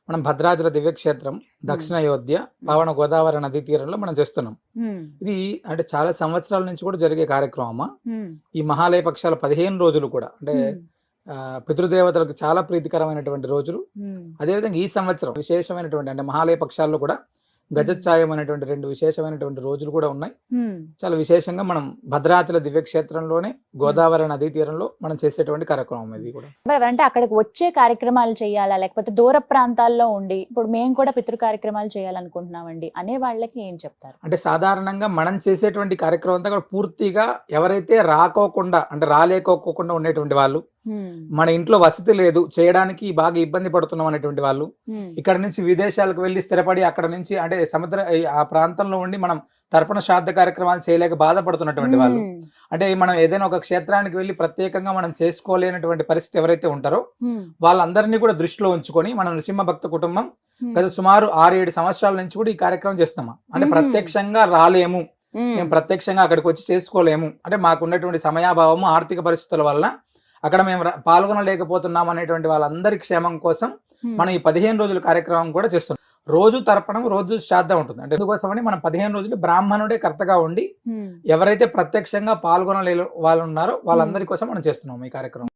మనం భద్రాచల దివ్యక్షేత్రం, దక్షిణ అయోధ్య, పావన గోదావరి నదీ తీరంలో మనం చేస్తున్నాం. ఇది అంటే చాలా సంవత్సరాల నుంచి కూడా జరిగే కార్యక్రమం. ఈ మహాలయ పక్షాల 15 రోజులు కూడా అంటే పితృదేవతలకు చాలా ప్రీతికరమైనటువంటి రోజులు. అదేవిధంగా ఈ సంవత్సరం విశేషమైనటువంటి అంటే మహాలయ పక్షాల్లో కూడా గజఛాయం అనేటువంటి 2 విశేషమైనటువంటి రోజులు కూడా ఉన్నాయి. చాలా విశేషంగా మనం భద్రాచల దివ్యక్షేత్రంలోనే గోదావరి నదీ తీరంలో మనం చేసేటువంటి కార్యక్రమం ఇది కూడా. అంటే అక్కడికి వచ్చే కార్యక్రమాలు చేయాలా, లేకపోతే దూర ప్రాంతాల్లో ఉండి ఇప్పుడు మేము కూడా పితృ కార్యక్రమాలు చేయాలనుకుంటున్నామండి అనే వాళ్ళకి ఏం చెప్తారు? అంటే సాధారణంగా మనం చేసేటువంటి కార్యక్రమం అంతా కూడా పూర్తిగా ఎవరైతే రాకోకుండా అంటే రాలేకోకుండా ఉండేటువంటి వాళ్ళు, మన ఇంట్లో వసతి లేదు, చేయడానికి బాగా ఇబ్బంది పడుతున్నాం అనేటువంటి వాళ్ళు, ఇక్కడ నుంచి విదేశాలకు వెళ్ళి స్థిరపడి అక్కడ నుంచి అంటే సముద్ర ఆ ప్రాంతంలో ఉండి మనం తర్పణ శ్రాద్ధ కార్యక్రమాలు చేయలేక బాధపడుతున్నటువంటి వాళ్ళు, అంటే మనం ఏదైనా ఒక క్షేత్రానికి వెళ్ళి ప్రత్యేకంగా మనం చేసుకోలేనటువంటి పరిస్థితి ఎవరైతే ఉంటారో వాళ్ళందరినీ కూడా దృష్టిలో ఉంచుకొని మన నృసింహ భక్త కుటుంబం గత సుమారు 6-7 సంవత్సరాల నుంచి కూడా ఈ కార్యక్రమం చేస్తున్నాం. అంటే ప్రత్యక్షంగా రాలేము, మేము ప్రత్యక్షంగా అక్కడికి వచ్చి చేసుకోలేము, అంటే మాకున్నటువంటి సమయాభావము ఆర్థిక పరిస్థితుల వల్ల అక్కడ మేము పాల్గొనలేకపోతున్నాం అనేటువంటి వాళ్ళందరి క్షేమం కోసం మనం ఈ 15 రోజుల కార్యక్రమం కూడా చేస్తున్నాం. రోజు తర్పణం, రోజు శ్రాద్ధం ఉంటుంది. అంటే ఎందుకోసమని మనం 15 రోజులు బ్రాహ్మణుడే కర్తగా ఉండి ఎవరైతే ప్రత్యక్షంగా పాల్గొనలే వాళ్ళు ఉన్నారో వాళ్ళందరి కోసం మనం చేస్తున్నాం ఈ కార్యక్రమం.